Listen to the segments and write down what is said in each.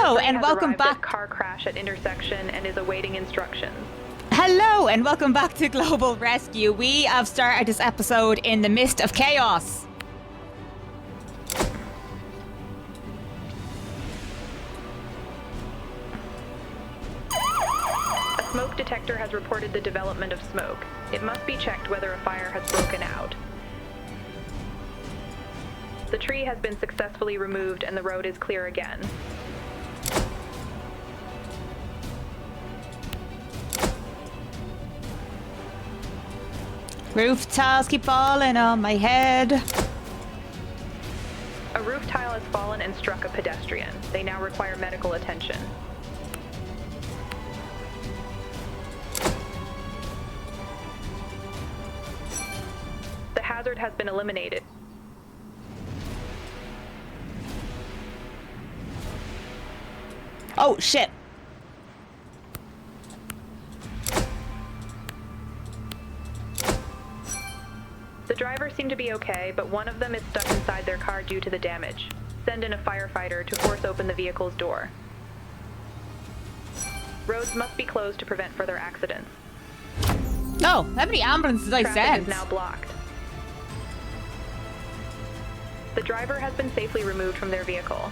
Hello and welcome back. Car crash at intersection and is awaiting instructions. Hello and welcome back to Global Rescue. We have started this episode in the midst of chaos. A smoke detector has reported the development of smoke. It must be checked whether a fire has broken out. The tree has been successfully removed and the road is clear again. Roof tiles keep falling on my head. A roof tile has fallen and struck a pedestrian. They now require medical attention. The hazard has been eliminated. Oh, shit. The drivers seem to be okay, but one of them is stuck inside their car due to the damage. Send in a firefighter to force open the vehicle's door. Roads must be closed to prevent further accidents. Oh, how many ambulances I Traffic sent? is now blocked. The driver has been safely removed from their vehicle.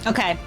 Okay.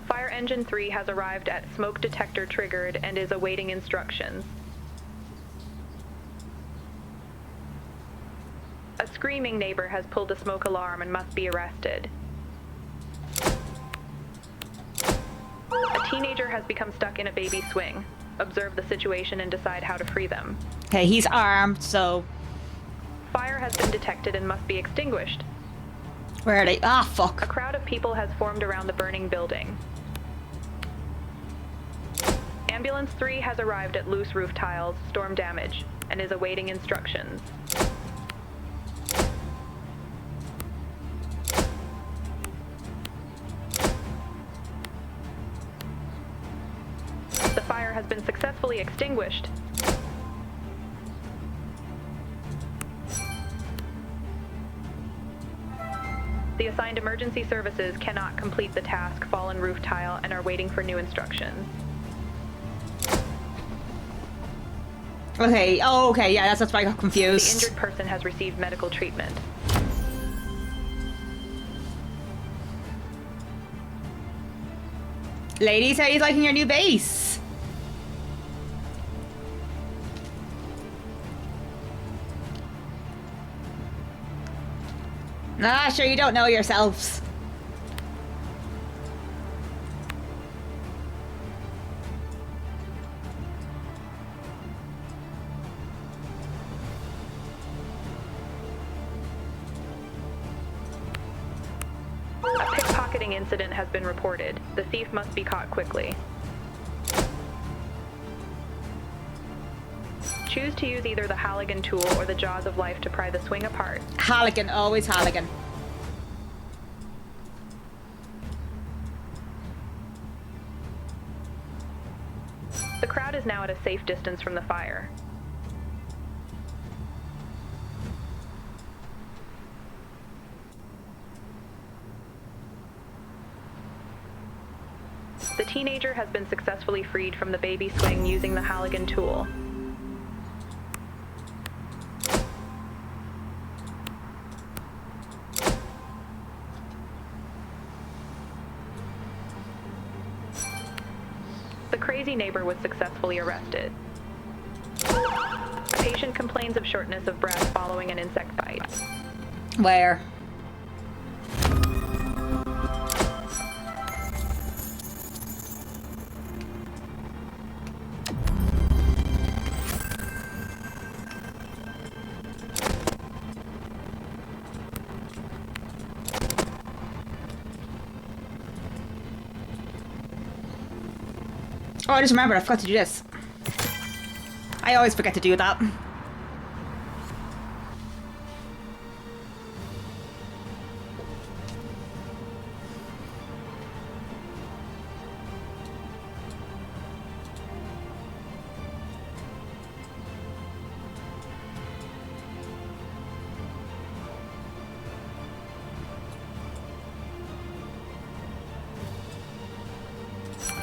Fire Engine 3 has arrived at smoke detector triggered and is awaiting instructions. A screaming neighbor has pulled a smoke alarm and must be arrested. A teenager has become stuck in a baby swing. Observe the situation and decide how to free them. Okay, he's armed, so... Fire has been detected and must be extinguished. Where are they? Ah, A fuck. crowd of people has formed around the burning building. Ambulance 3 has arrived at loose roof tiles, storm damage, and is awaiting instructions. The fire has been successfully extinguished. The assigned emergency services cannot complete the task fallen roof tile and are waiting for new instructions. Okay, oh, okay, yeah, that's why I got The confused. injured person has received medical treatment. Ladies, how are you liking your new base? Ah, sure, you don't know yourselves. A pickpocketing incident has been reported. The thief must be caught quickly. Choose to use either the Halligan tool or the jaws of life to pry the swing apart. Halligan, always Halligan. The crowd is now at a safe distance from the fire. The teenager has been successfully freed from the baby swing using the Halligan tool. The crazy neighbor was successfully arrested. A patient complains of shortness of breath following an insect bite. Where? Oh, I just remembered, I forgot to do this. I always forget to do that.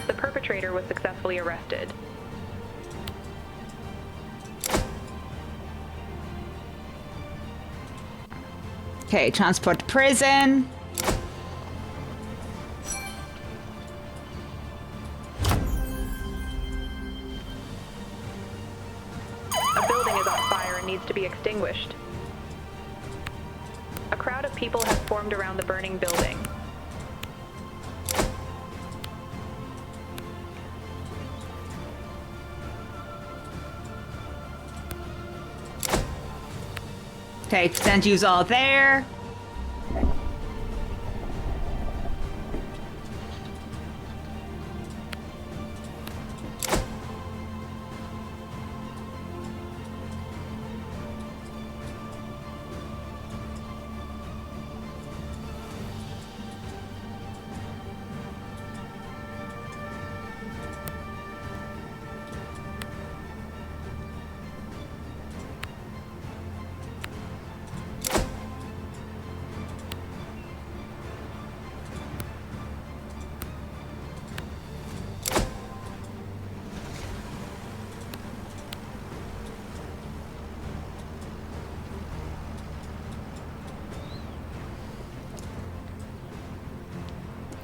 The perpetrator was successfully arrested. Okay, transport to prison. A building is on fire and needs to be extinguished. A crowd of people has formed around the burning building. Okay, send yous all there.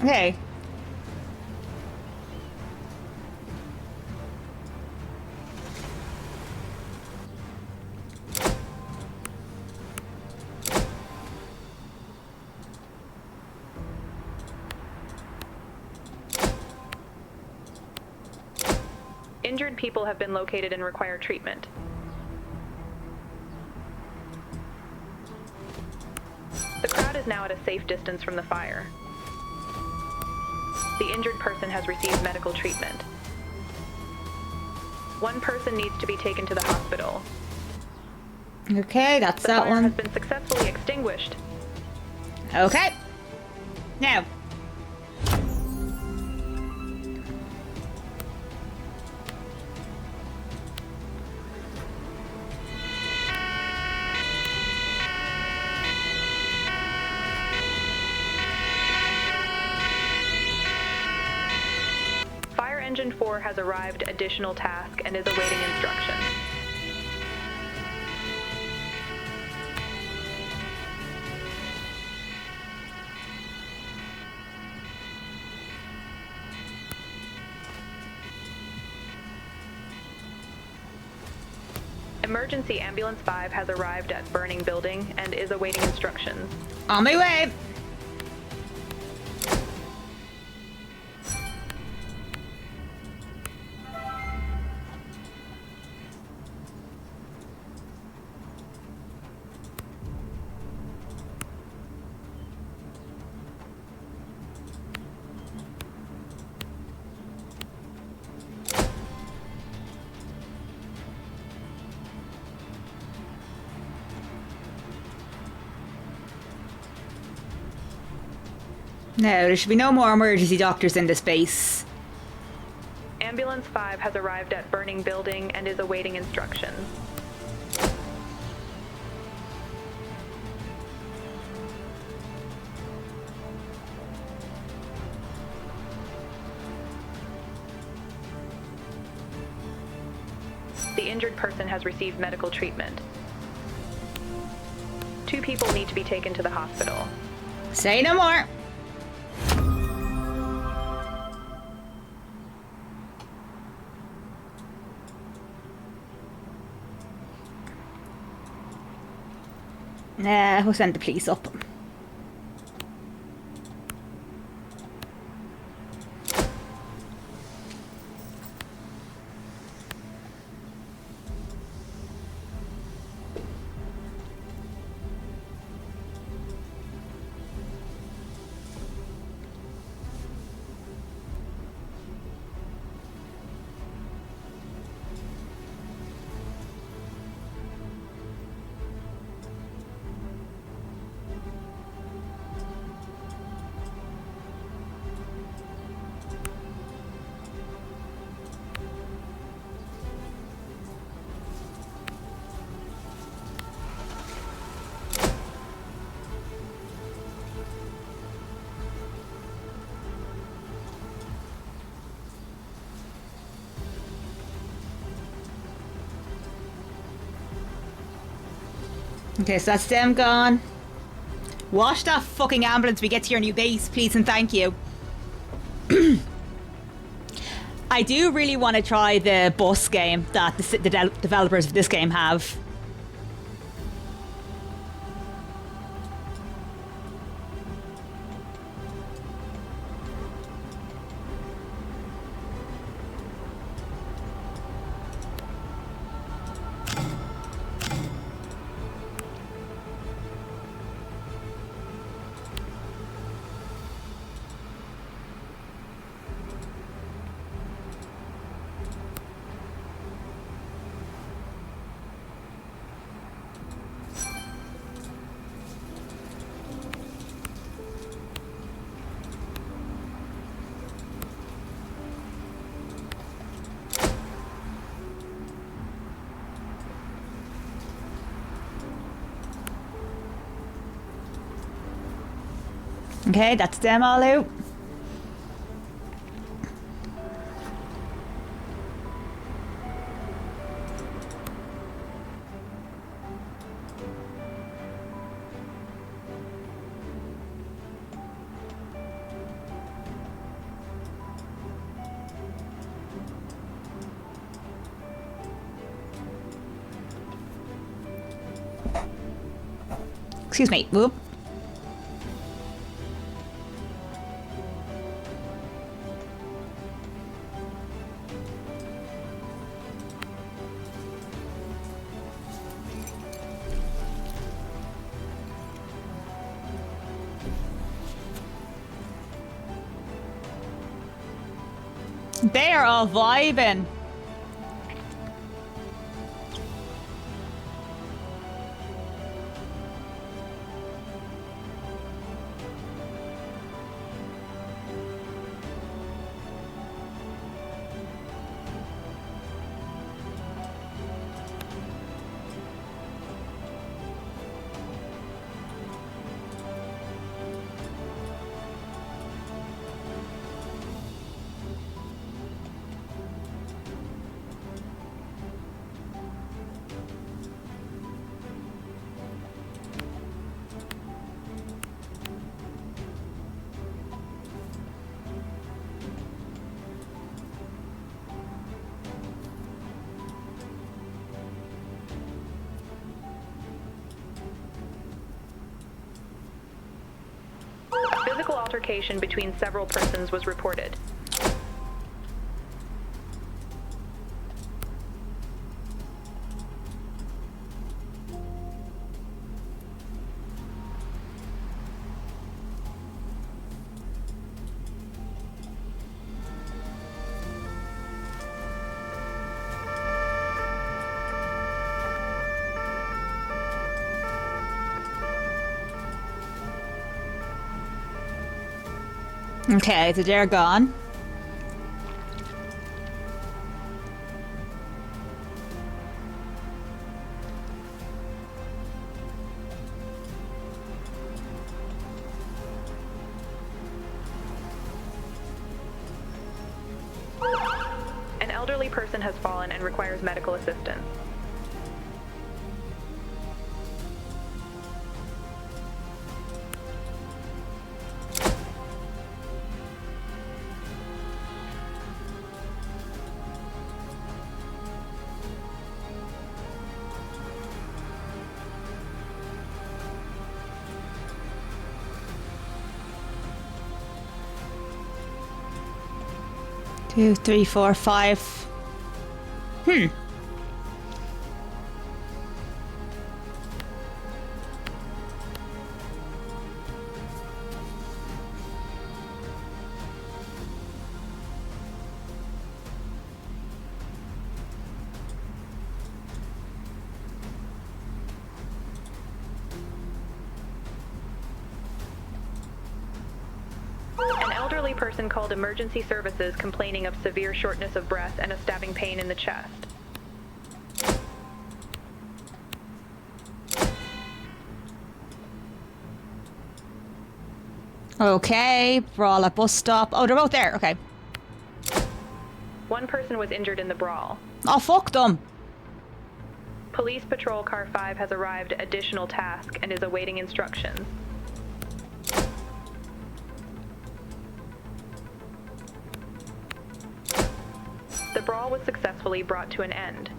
Okay. Injured people have been located and require treatment. The crowd is now at a safe distance from the fire. The injured person has received medical treatment. One person needs to be taken to the hospital. Okay, that's The that fire one. has been successfully extinguished. Okay. Now. Fire Engine 4 has arrived, additional task, and is awaiting instructions. Emergency Ambulance 5 has arrived at burning building and is awaiting instructions. On my way. No, there should be no more emergency doctors in this base. Ambulance 5 has arrived at burning building and is awaiting instructions. The injured person has received medical treatment. 2 people need to be taken to the hospital. Say no more. Nah, we'll send the police up. Okay, so that's them gone. Wash that fucking ambulance. We get to your new base, please and thank you. I do really want to try the bus game that the developers of this game have. Okay, that's them all out. Excuse me. Whoop. They are all vibing. A physical altercation between several persons was reported. Okay, so they're gone. An elderly person has fallen and requires medical assistance. 2, 3, 4, 5. An elderly person called emergency services complaining of severe shortness of breath and a stabbing pain in the chest. Okay, brawl at bus stop. Oh, they're both there. Okay. One person was injured in the brawl. Oh, fuck them. Police Patrol Car 5 has arrived at additional task and is awaiting instructions. The brawl was successfully brought to an end.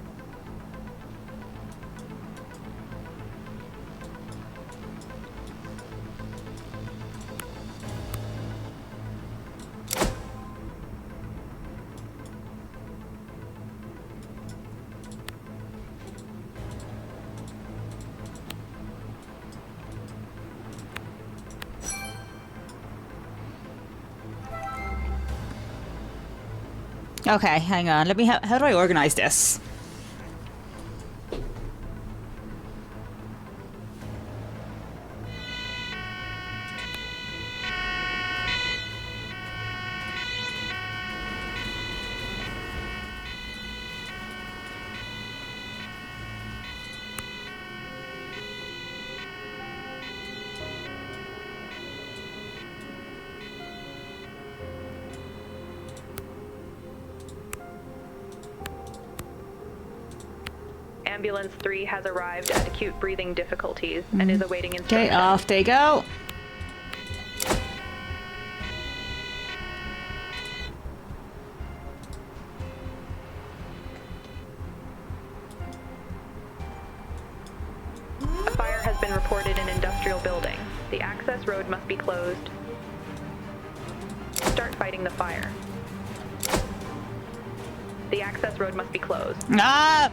Okay, hang on. Let me. How do I organize this? Ambulance 3 has arrived at acute breathing difficulties and is awaiting instructions. Okay, off they go. A fire has been reported in industrial building. The access road must be closed. Start fighting the fire. The access road must be closed. Ah!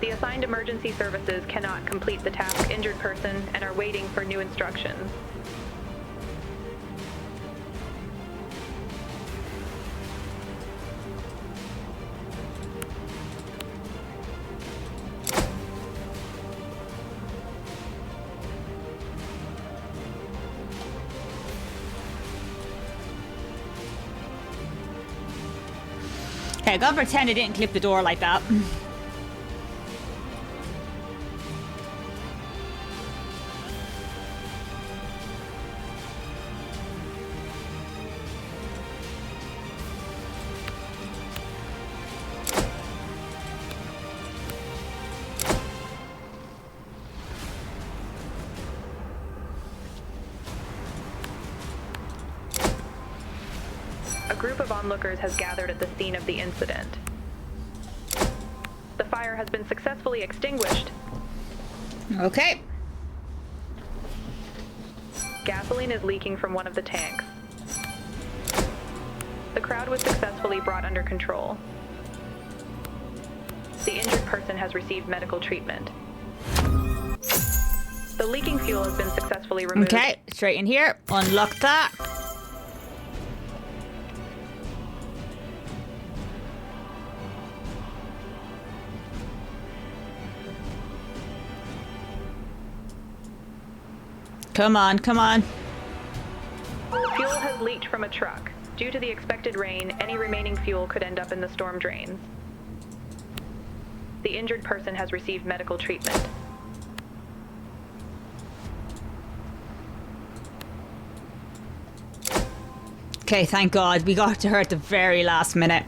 The assigned emergency services cannot complete the task injured person and are waiting for new instructions. Okay, I gotta pretend I didn't clip the door like that. A group of onlookers has gathered at the scene of the incident. The fire has been successfully extinguished. Okay. Gasoline is leaking from one of the tanks. The crowd was successfully brought under control. The injured person has received medical treatment. The leaking fuel has been successfully removed. Okay, straight in here. Unlock that. Come on, come on. Fuel has leaked from a truck. Due to the expected rain, any remaining fuel could end up in the storm drains. The injured person has received medical treatment. Okay, thank God. We got to her at the very last minute.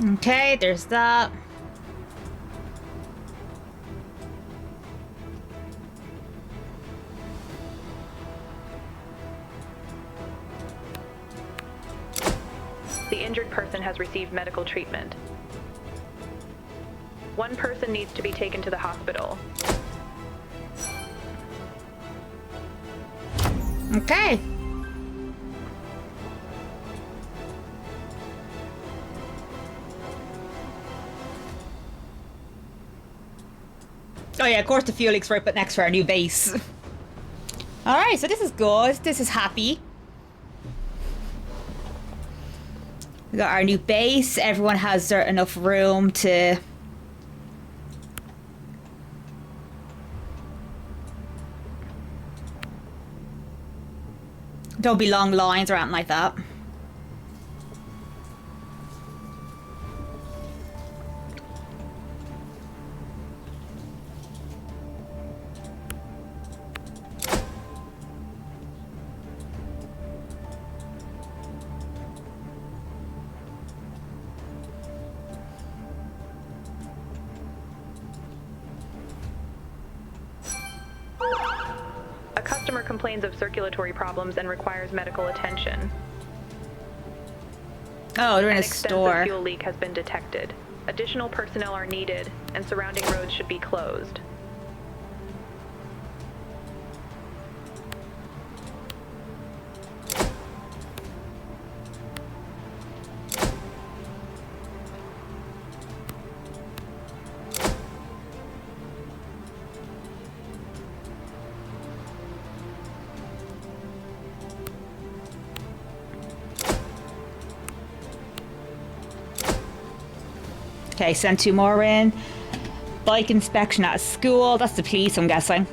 Okay, there's that. The injured person has received medical treatment. One person needs to be taken to the hospital. Okay. Oh yeah, of course the fuel leak's right but next to our new base. Alright, so this is good. This is happy. We got our new base. Everyone has enough room to... Don't be long lines or anything like that. A customer complains of circulatory problems and requires medical attention. Oh, they're in An a extensive store. fuel leak has been detected. Additional personnel are needed, and surrounding roads should be closed. Okay, send 2 more in. Bike inspection at a school. That's the police, I'm guessing.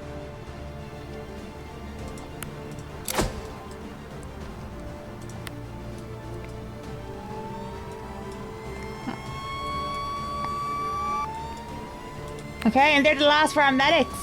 Okay, and they're the last paramedics.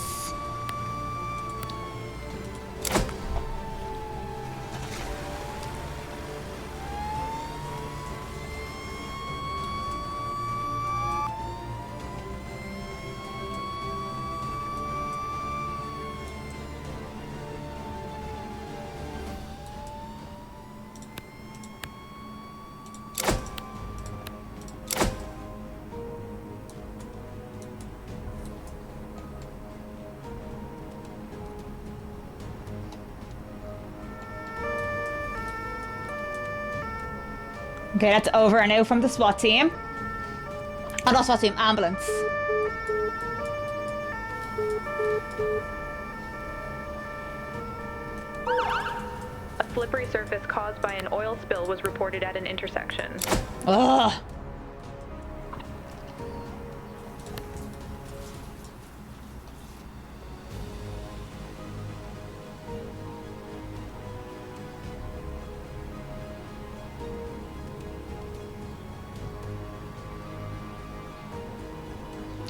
Okay, that's over now from the SWAT team. Oh, not SWAT team, ambulance. A slippery surface caused by an oil spill was reported at an intersection. Ugh.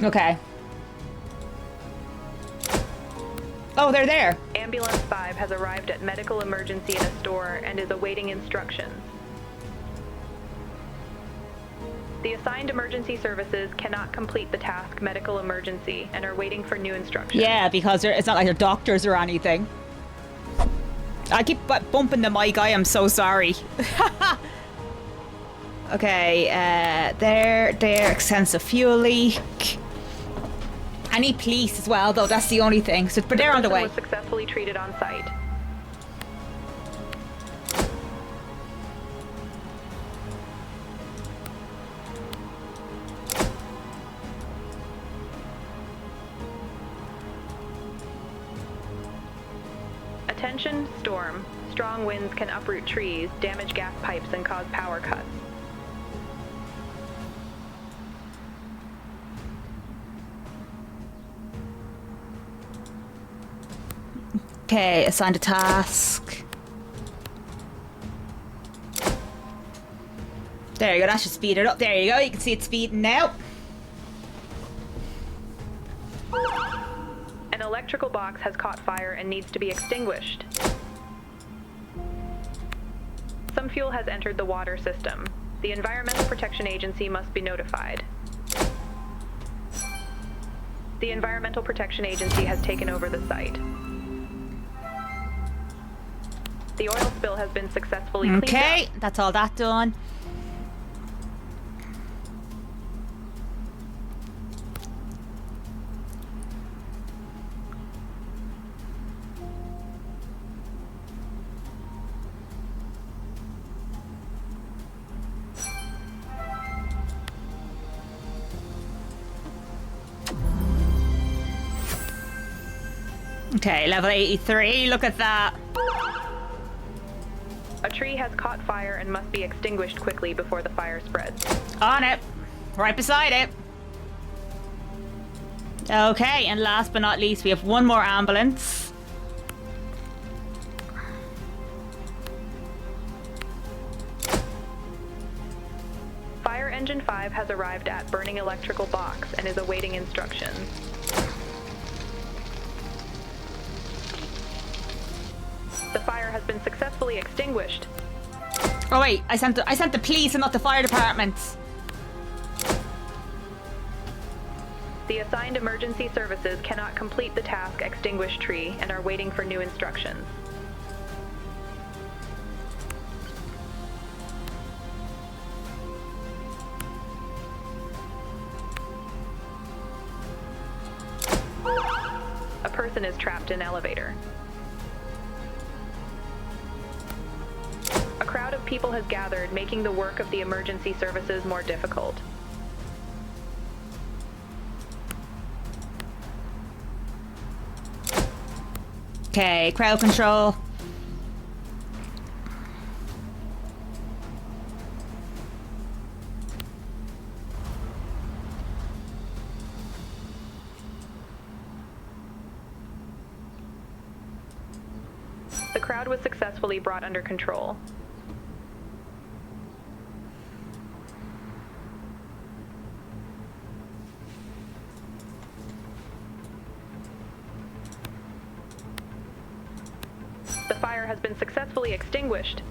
Okay. Oh, they're there. Ambulance 5 has arrived at medical emergency in a store and is awaiting instructions. The assigned emergency services cannot complete the task medical emergency and are waiting for new instructions. Yeah, because it's not like they're doctors or anything. I keep bumping the mic. I am so sorry. Okay, there, extensive fuel leak. I need police as well, though. That's the only thing. So, but they're on the way. Was successfully treated on site. Attention, storm. Strong winds can uproot trees, damage gas pipes, and cause power cuts. Okay, assigned a task. There you go, that should speed it up. There you go, you can see it speeding now. An electrical box has caught fire and needs to be extinguished. Some fuel has entered the water system. The Environmental Protection Agency must be notified. The Environmental Protection Agency has taken over the site. The oil spill has been successfully cleaned up. Okay, that's all that done. Okay, level 83, look at that. A tree has caught fire and must be extinguished quickly before the fire spreads. On it. Right beside it. Okay, and last but not least, we have one more ambulance. Fire Engine 5 has arrived at burning electrical box and is awaiting instructions. The fire has been successfully extinguished. Oh wait, I sent the police and not the fire department. The assigned emergency services cannot complete the task extinguish tree and are waiting for new instructions. A person is trapped in elevator. A crowd of people has gathered, making the work of the emergency services more difficult. Okay, crowd control. The crowd was successfully brought under control. The fire has been successfully extinguished.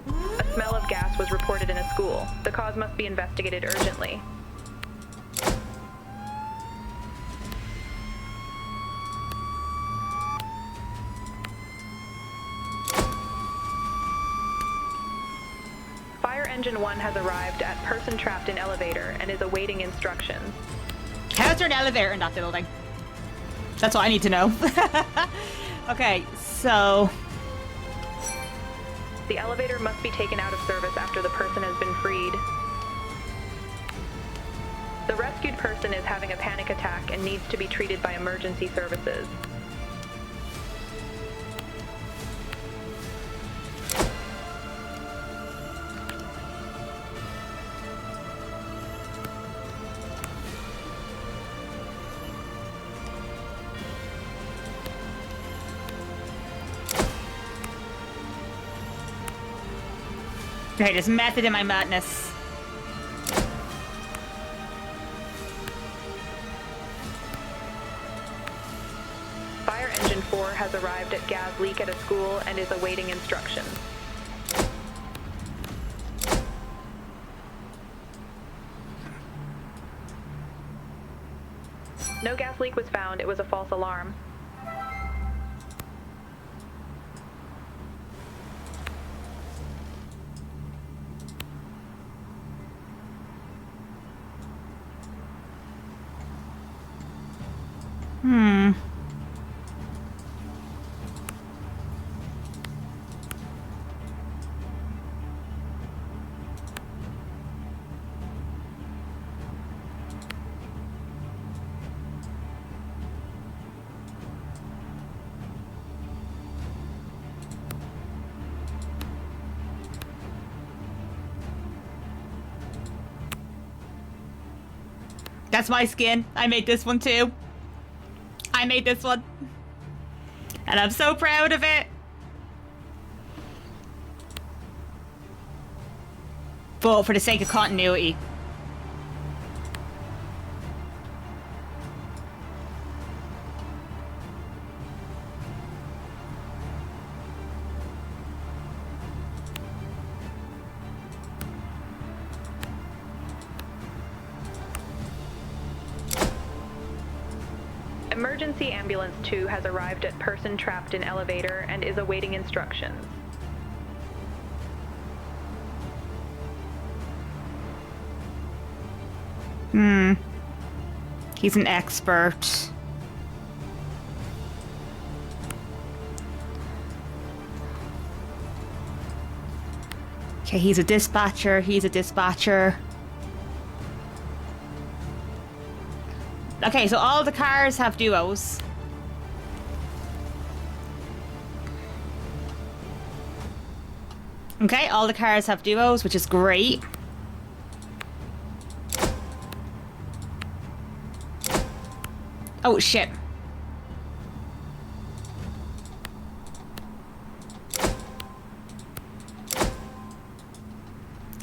A smell of gas was reported in a school. The cause must be investigated urgently. Fire Engine 1 has arrived at person trapped in elevator and is awaiting instructions. How's there an elevator in that building? That's what I need to know. Okay, so... The elevator must be taken out of service after the person has been freed. The rescued person is having a panic attack and needs to be treated by emergency services. Okay, there's method in my madness. Fire Engine 4 has arrived at gas leak at a school and is awaiting instructions. No gas leak was found. It was a false alarm. That's my skin. I made this one too. I made this one. And I'm so proud of it. But for the sake of continuity. Emergency Ambulance 2 has arrived at person trapped in elevator and is awaiting instructions. He's an expert. Okay, he's a dispatcher. He's a dispatcher. Okay, so all the cars have duos. Okay, all the cars have duos, which is great. Oh, shit.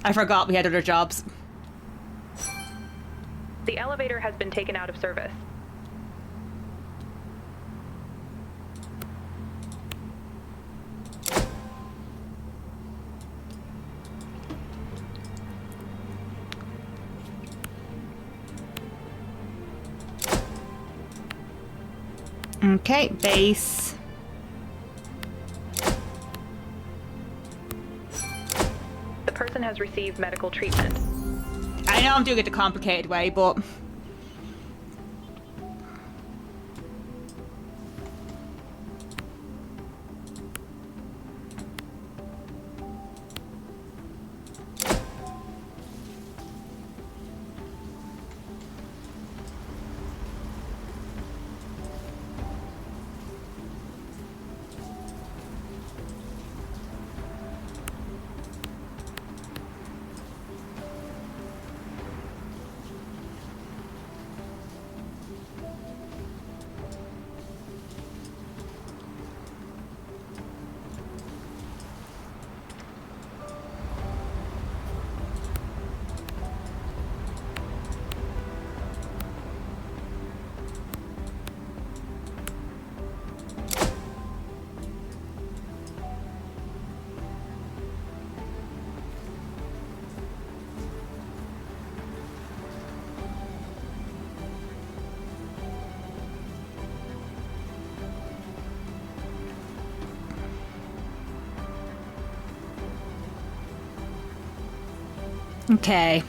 I forgot we had other jobs. The elevator has been taken out of service. Okay, base. The person has received medical treatment. I know I'm doing it the complicated way, but... Okay.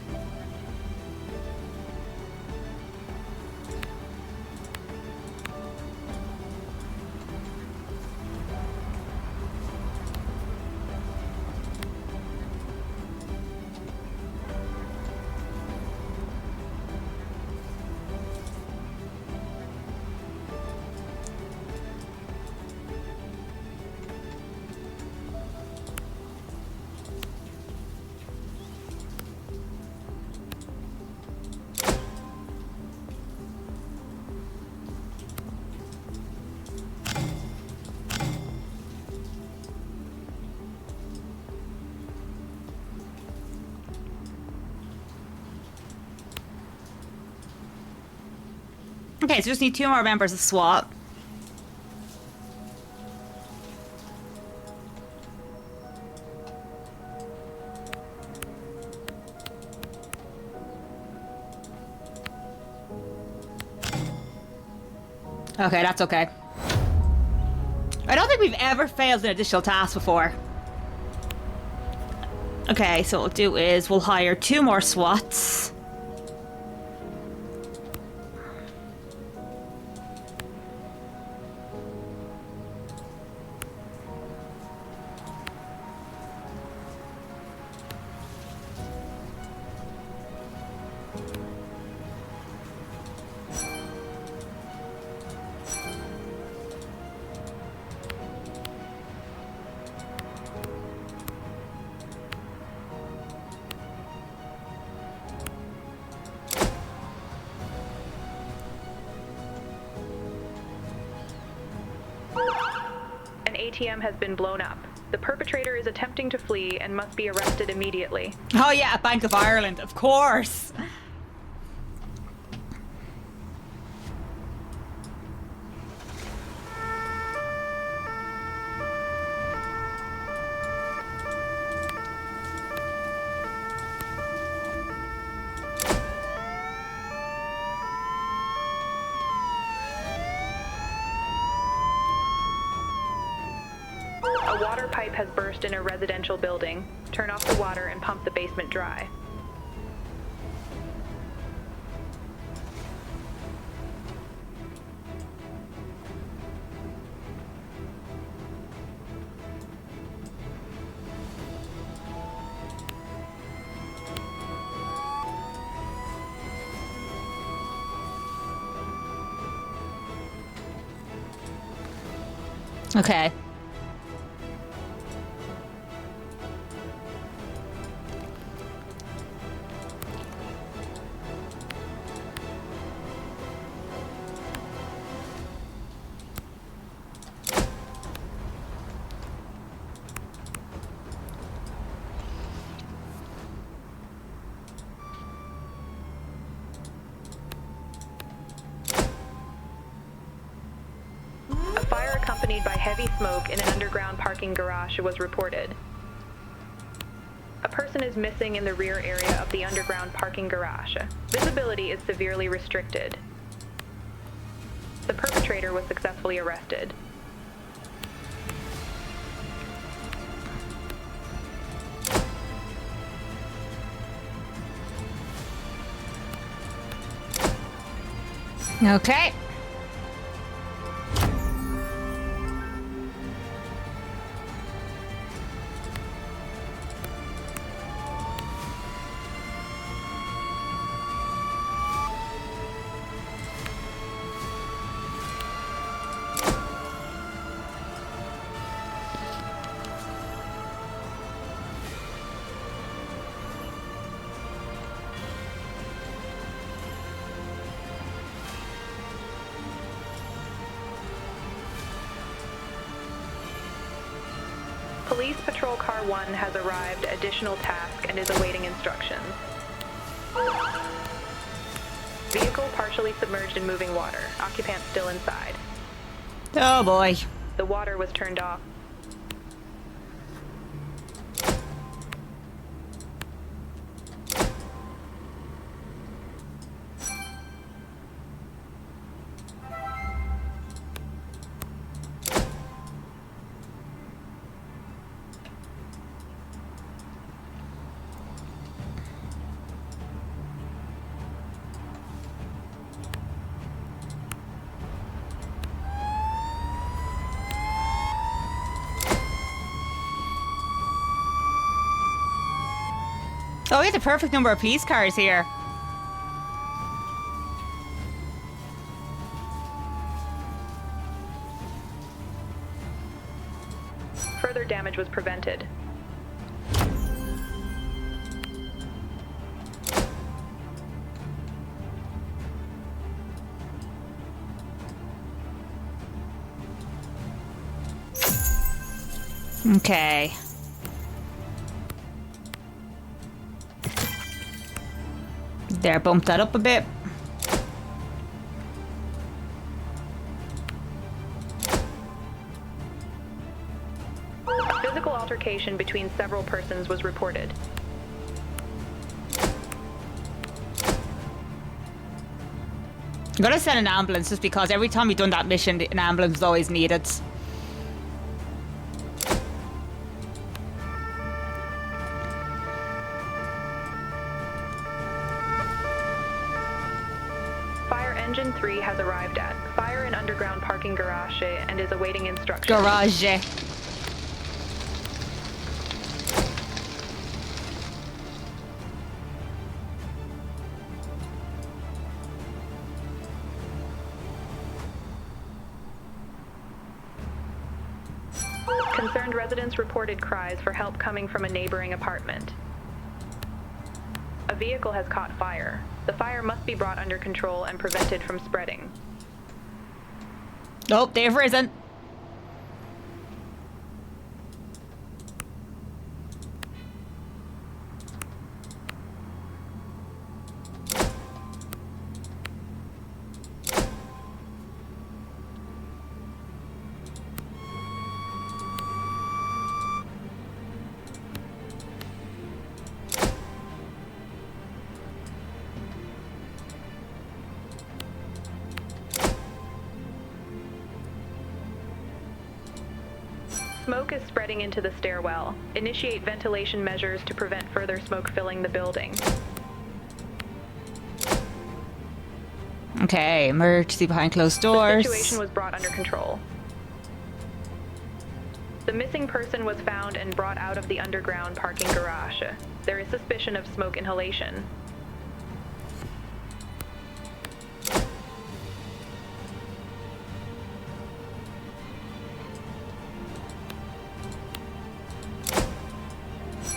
Okay, so just need 2 more members of SWAT. Okay, that's okay. I don't think we've ever failed an additional task before. Okay, so what we'll do is we'll hire 2 more SWATs. An ATM has been blown up. The perpetrator is attempting to flee and must be arrested immediately. Oh yeah, Bank of Ireland, of course. A water pipe has burst in a residential building. Turn off the water and pump the basement dry. Okay. A fire accompanied by heavy smoke in an underground parking garage was reported. A person is missing in the rear area of the underground parking garage. Visibility is severely restricted. The perpetrator was successfully arrested. Okay. Police Patrol Car 1 has arrived, additional task, and is awaiting instructions. Vehicle partially submerged in moving water. Occupant still inside. Oh boy. The water was turned off. Oh, we have the perfect number of police cars here. Further damage was prevented. Okay. There, bump that up a bit. A physical altercation between several persons was reported. I'm gonna send an ambulance just because every time we've done that mission, an ambulance is always needed. Fire Engine 3 has arrived at Fire and Underground Parking Garage and is awaiting instructions. Garage. Concerned residents reported cries for help coming from a neighboring apartment. A vehicle has caught fire. The fire must be brought under control and prevented from spreading. Nope, they've risen. Smoke is spreading into the stairwell. Initiate ventilation measures to prevent further smoke filling the building. Okay, emergency behind closed The doors. situation was brought under control. The missing person was found and brought out of the underground parking garage. There is suspicion of smoke inhalation.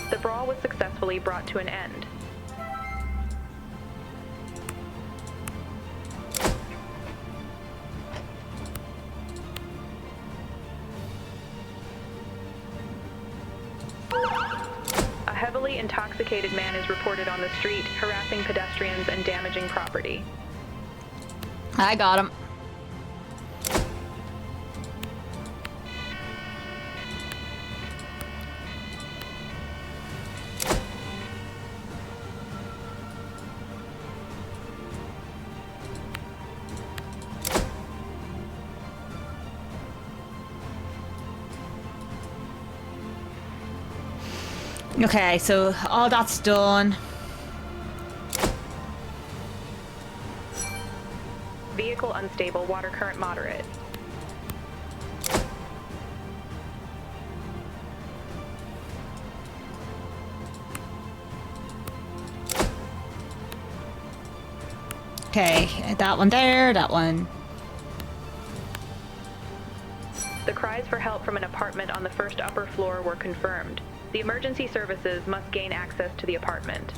The brawl was successfully brought to an end. A heavily intoxicated man is reported on the street, harassing pedestrians and damaging property. I got him. Okay, so all that's done. Vehicle unstable, water current moderate. Okay, that one there, that one. The cries for help from an apartment on the first upper floor were confirmed. The emergency services must gain access to the apartment.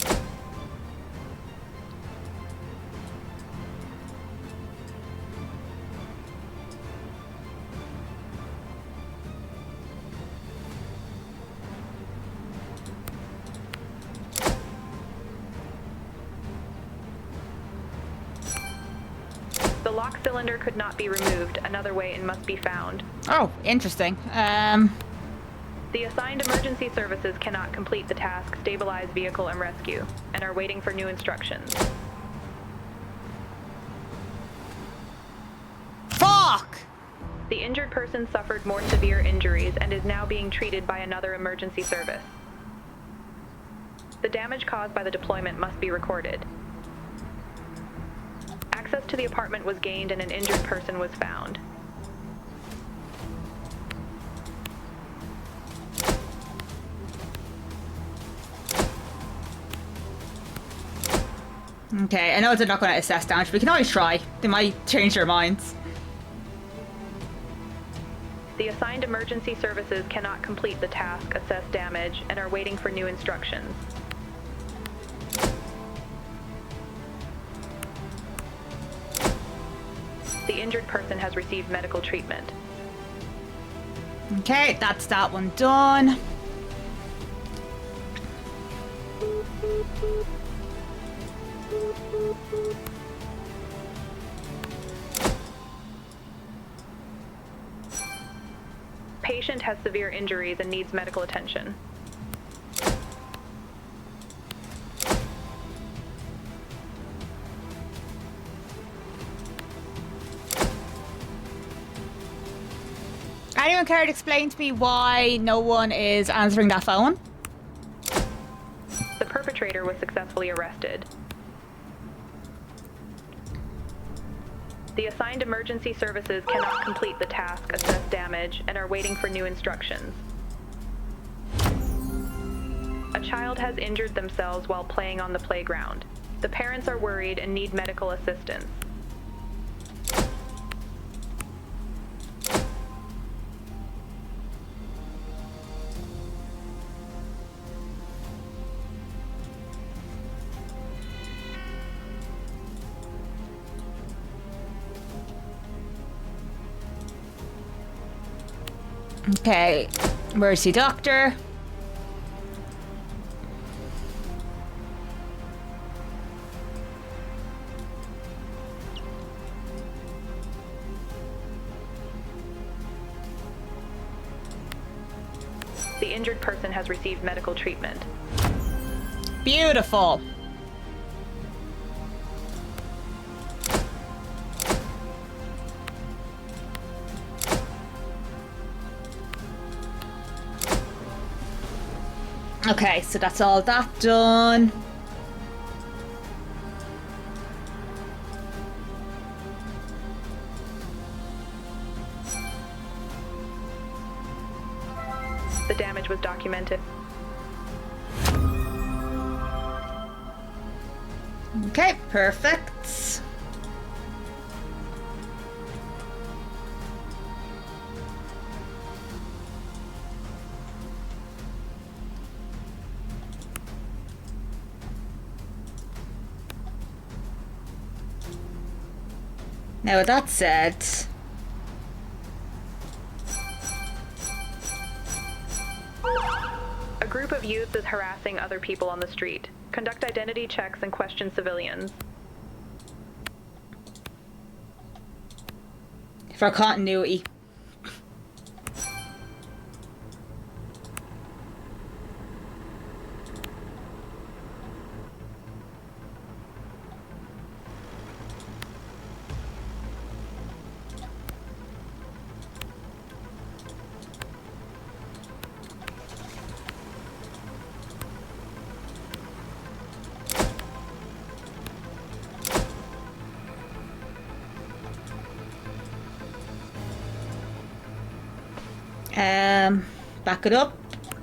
The lock cylinder could not be removed. Another way in must be found. Oh, interesting. The assigned emergency services cannot complete the task stabilize vehicle and rescue, and are waiting for new instructions. Fuck! The injured person suffered more severe injuries and is now being treated by another emergency service. The damage caused by the deployment must be recorded. Access to the apartment was gained and an injured person was found. Okay, I know they're not going to assess damage, but we can always try. They might change their minds. The assigned emergency services cannot complete the task, assess damage, and are waiting for new instructions. The injured person has received medical treatment. Okay, that's that one done. Patient has severe injuries and needs medical attention. Anyone care to explain to me why no one is answering that phone? The perpetrator was successfully arrested. The assigned emergency services cannot complete the task, assess damage, and are waiting for new instructions. A child has injured themselves while playing on the playground. The parents are worried and need medical assistance. Okay, emergency doctor. The injured person has received medical treatment. Beautiful. Okay, so that's all that done. The damage was documented. Okay, perfect. Now with that said, A group of youths is harassing other people on the street. Conduct identity checks and question civilians. for continuity. Back it up.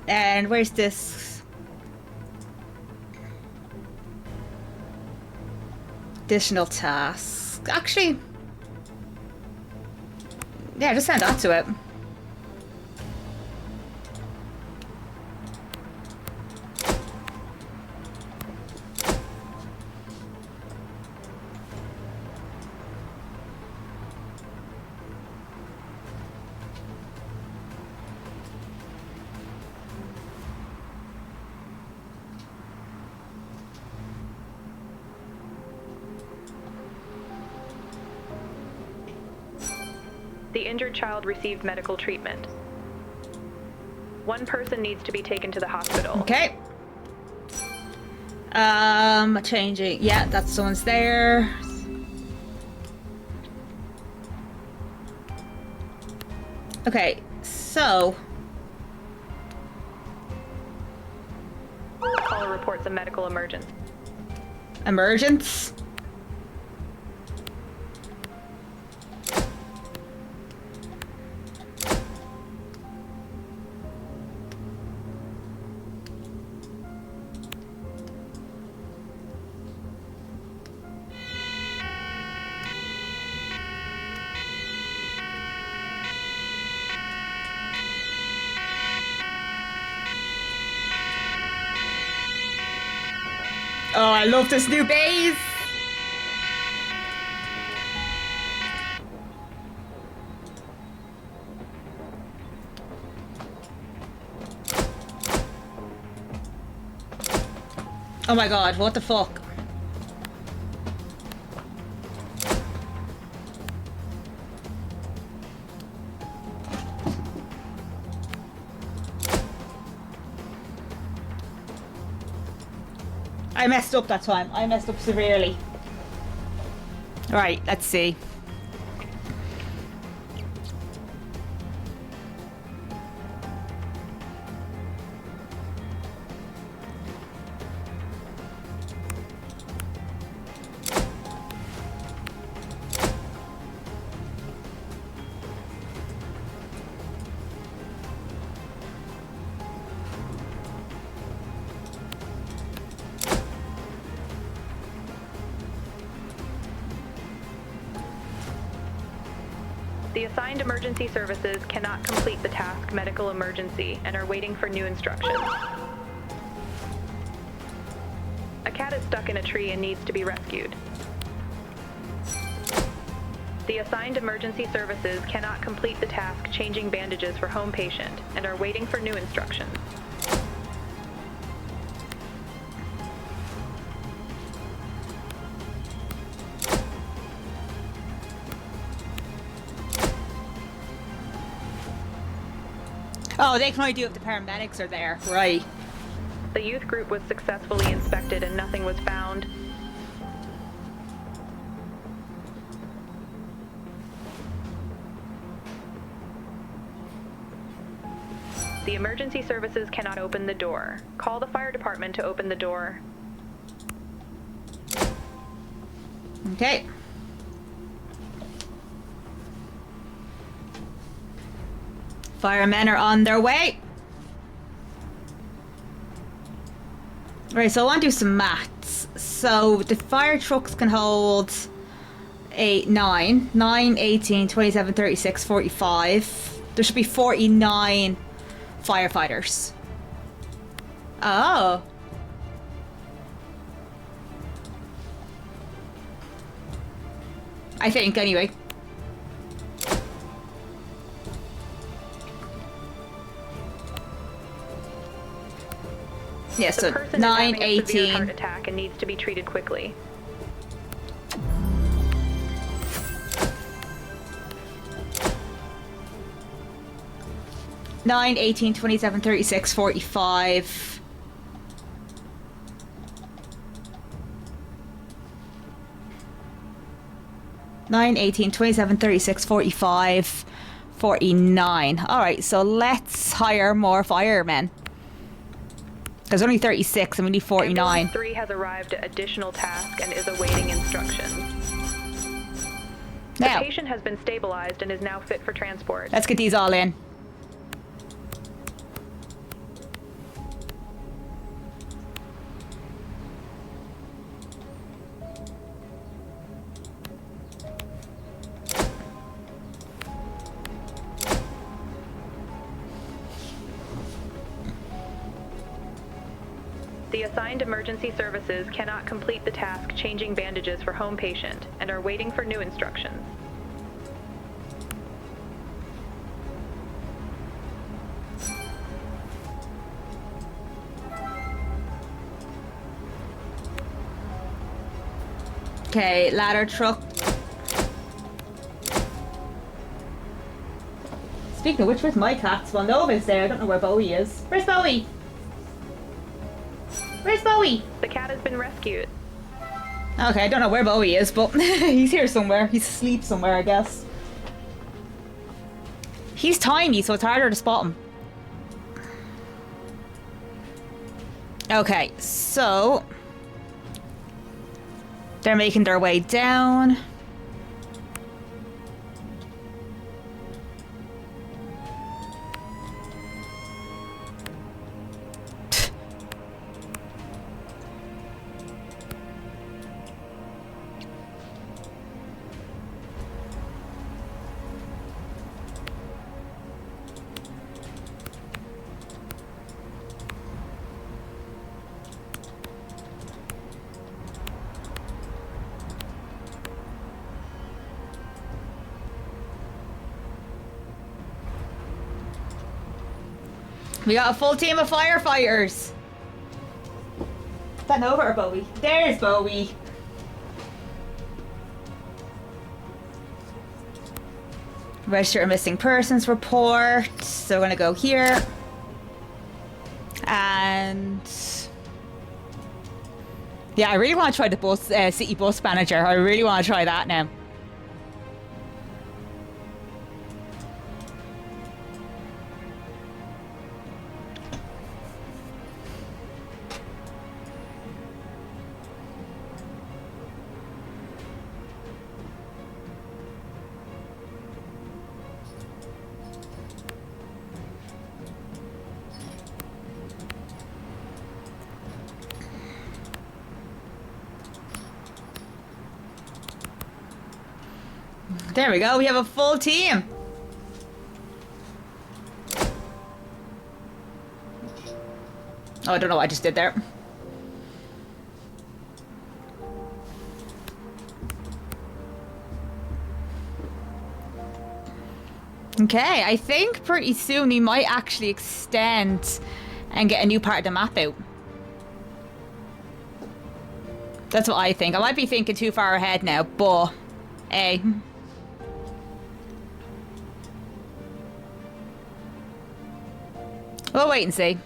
And where's this? Additional task. Actually, yeah, just send that to it. The injured child received medical treatment. One person needs to be taken to the hospital. Okay. Changing. Yeah, that someone's there. Okay, so A caller reports a medical emergency. emergence. Oh, I love this new base. Oh my god, what the fuck? I messed up that time. I messed up severely. Right, let's see. The assigned emergency services cannot complete the task medical emergency and are waiting for new instructions. A cat is stuck in a tree and needs to be rescued. The assigned emergency services cannot complete the task changing bandages for home patient and are waiting for new instructions. Oh, they can only do it if the paramedics are there. Right. The youth group was successfully inspected and nothing was found. The emergency services cannot open the door. Call the fire department to open the door. Okay. Firemen are on their way. Right, so I want to do some maths. So the fire trucks can hold 9, 18, 27, 36, 45. There should be 49 firefighters. Oh. I think, anyway. Yeah, so The person 9, is having a severe 18. heart attack and needs to be treated quickly. Nine, 18, 27, 36, 45. Nine, 18, 27, 36, 45, 49. Alright, so let's hire more firemen. There's only 36 and we need 49. Ambulance 3 has arrived at additional task and is awaiting instructions. Now, The patient has been stabilized and is now fit for transport. let's get these all in. The assigned emergency services cannot complete the task changing bandages for home patient and are waiting for new instructions. Okay, ladder truck. Speaking of which, where's my cat? Well, Nova's there. I don't know where Bowie is. Where's Bowie? Where's Bowie? The cat has been rescued. Okay, I don't know where Bowie is, but he's here somewhere. He's asleep somewhere, I guess. He's tiny, so it's harder to spot him. Okay, so they're making their way down. We got a full team of firefighters. Is that Nova or Bowie? There's Bowie. Register a missing persons report. So we're gonna go here. And yeah, I really want to try the bus, city bus manager. I really want to try that now. There we go, we have a full team. Oh, I don't know what I just did there. Okay, I think pretty soon we might actually extend and get a new part of the map out. That's what I think. I might be thinking too far ahead now, but hey. We'll wait and see.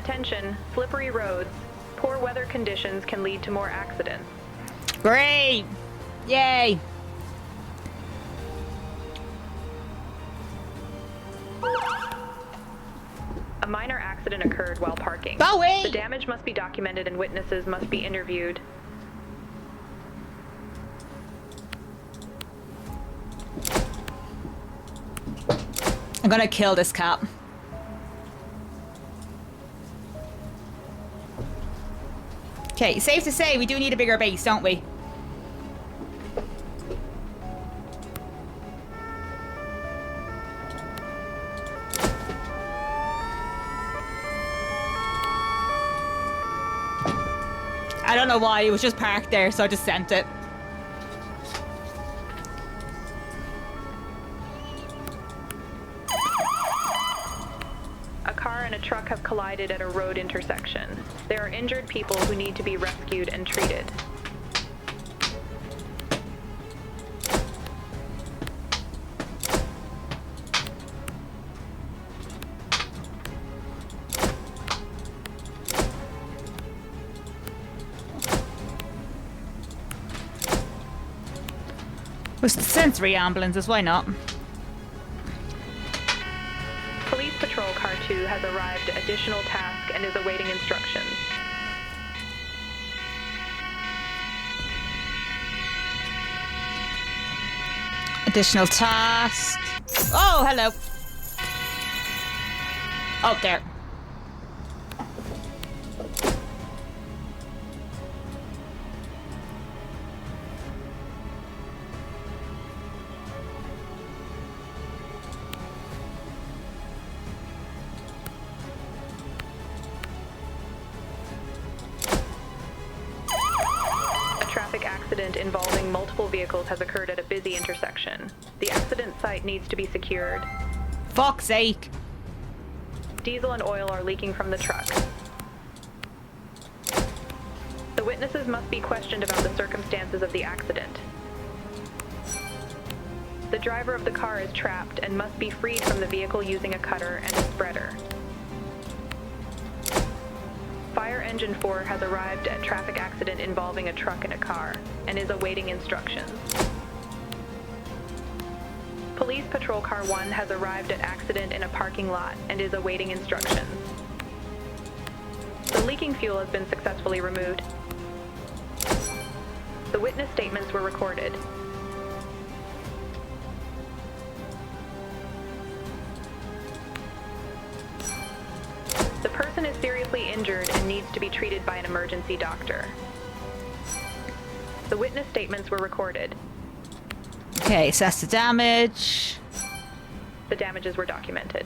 Attention, slippery roads. Poor weather conditions can lead to more accidents. Great! Yay! A minor accident occurred while parking. Bowie! The damage must be documented and witnesses must be interviewed. I'm gonna kill this cat. Okay, safe to say we do need a bigger base, don't we? I don't know why, it was just parked there, so I just sent it. A car and a truck have collided at a road intersection. There are injured people who need to be rescued and treated. With sensory ambulances, why not? Police Patrol Car 2 has arrived at additional task and is awaiting instructions. Additional task. Oh, hello. Oh, there. Accident involving multiple vehicles has occurred at a busy intersection. The accident site needs to be secured. Fuck's sake. Diesel and oil are leaking from the truck. The witnesses must be questioned about the circumstances of the accident. The driver of the car is trapped and must be freed from the vehicle using a cutter and a spreader. Fire Engine 4 has arrived at traffic accident involving a truck and a car and is awaiting instructions. Police Patrol Car 1 has arrived at accident in a parking lot and is awaiting instructions. The leaking fuel has been successfully removed. The witness statements were recorded. The person is seriously injured and needs to be treated by an emergency doctor. The witness statements were recorded. Okay, assess the damage. The damages were documented.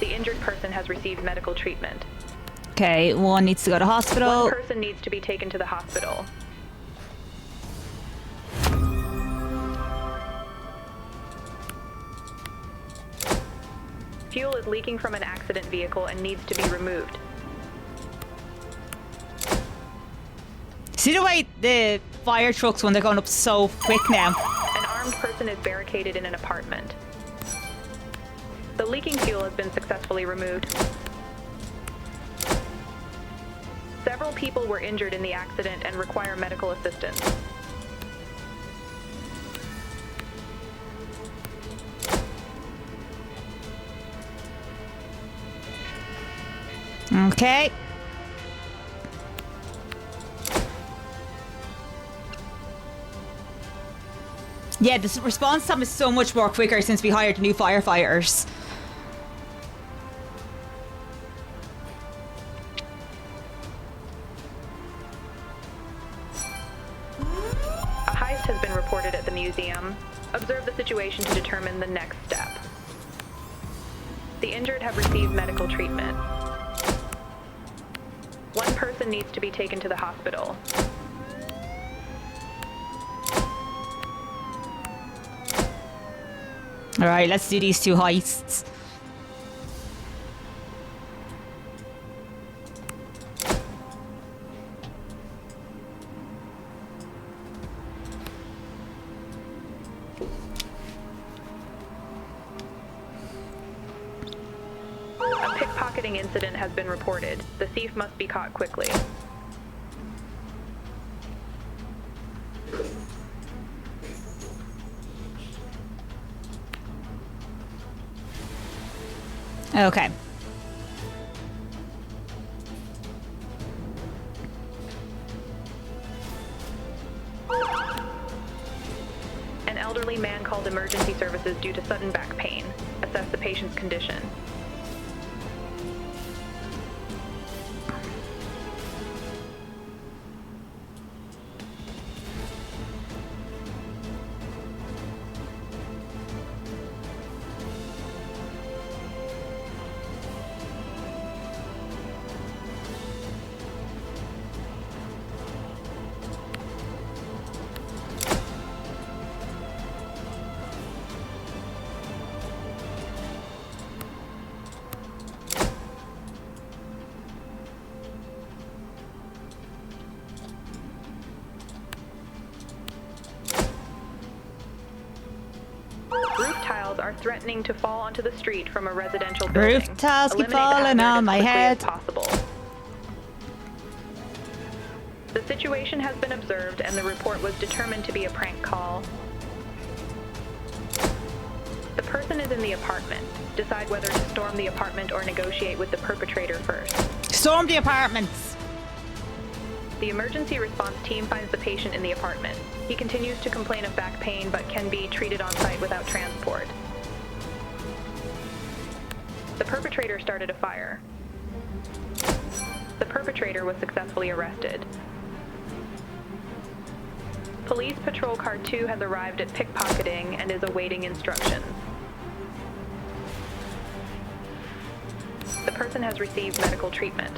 The injured person has received medical treatment. Okay, one needs to go to hospital. One person needs to be taken to the hospital. Fuel is leaking from an accident vehicle and needs to be removed. See the way the fire trucks when they're going up so quick now? An armed person is barricaded in an apartment. The leaking fuel has been successfully removed. Several people were injured in the accident and require medical assistance. Okay. Yeah, the response time is so much more quicker since we hired new firefighters. A heist has been reported at the museum. Observe the situation to determine the next step. The injured have received medical treatment. One person needs to be taken to the hospital. Alright, let's do these two heists. A pickpocketing incident has been reported. The thief must be caught quickly. Okay. An elderly man called emergency services due to sudden back pain. Assess the patient's condition. Roof tiles are threatening to fall onto the street from a residential building. Roof tiles keep Eliminate the falling hazard on as my quickly head. as possible. The situation has been observed and the report was determined to be a prank call. The person is in the apartment. Decide whether to storm the apartment or negotiate with the perpetrator first. Storm the apartments. The emergency response team finds the patient in the apartment. He continues to complain of back pain but can be treated on site without transport. The perpetrator started a fire. The perpetrator was successfully arrested. Police Patrol Car 2 has arrived at pickpocketing and is awaiting instructions. The person has received medical treatment.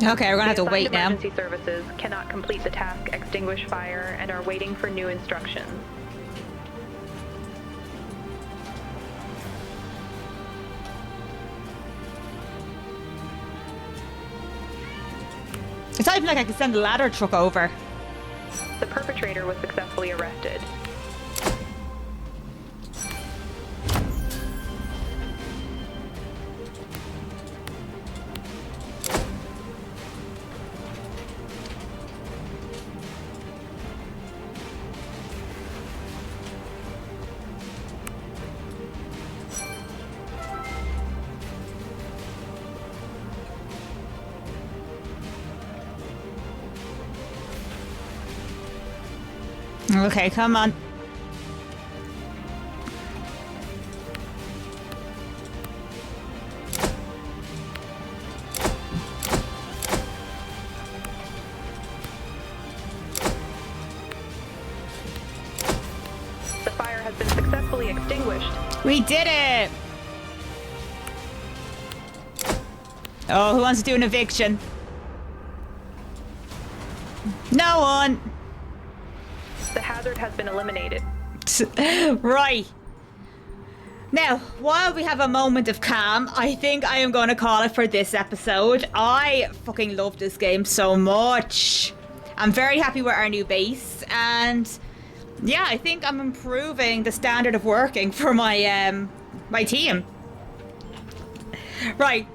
Okay, we're gonna have to The wait assigned now. emergency services cannot complete the task extinguish fire and are waiting for new instructions. It's not even like I can send a ladder truck over. The perpetrator was successfully arrested. Okay, come on. The fire has been successfully extinguished. We did it! Oh, who wants to do an eviction? No one! The hazard has been eliminated. Right. Now, while we have a moment of calm, I think I am going to call it for this episode. I fucking love this game so much. I'm very happy with our new base, and yeah, I think I'm improving the standard of working for my my team. Right.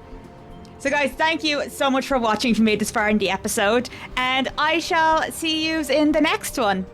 So guys, thank you so much for watching if you made this far in the episode, and I shall see you in the next one.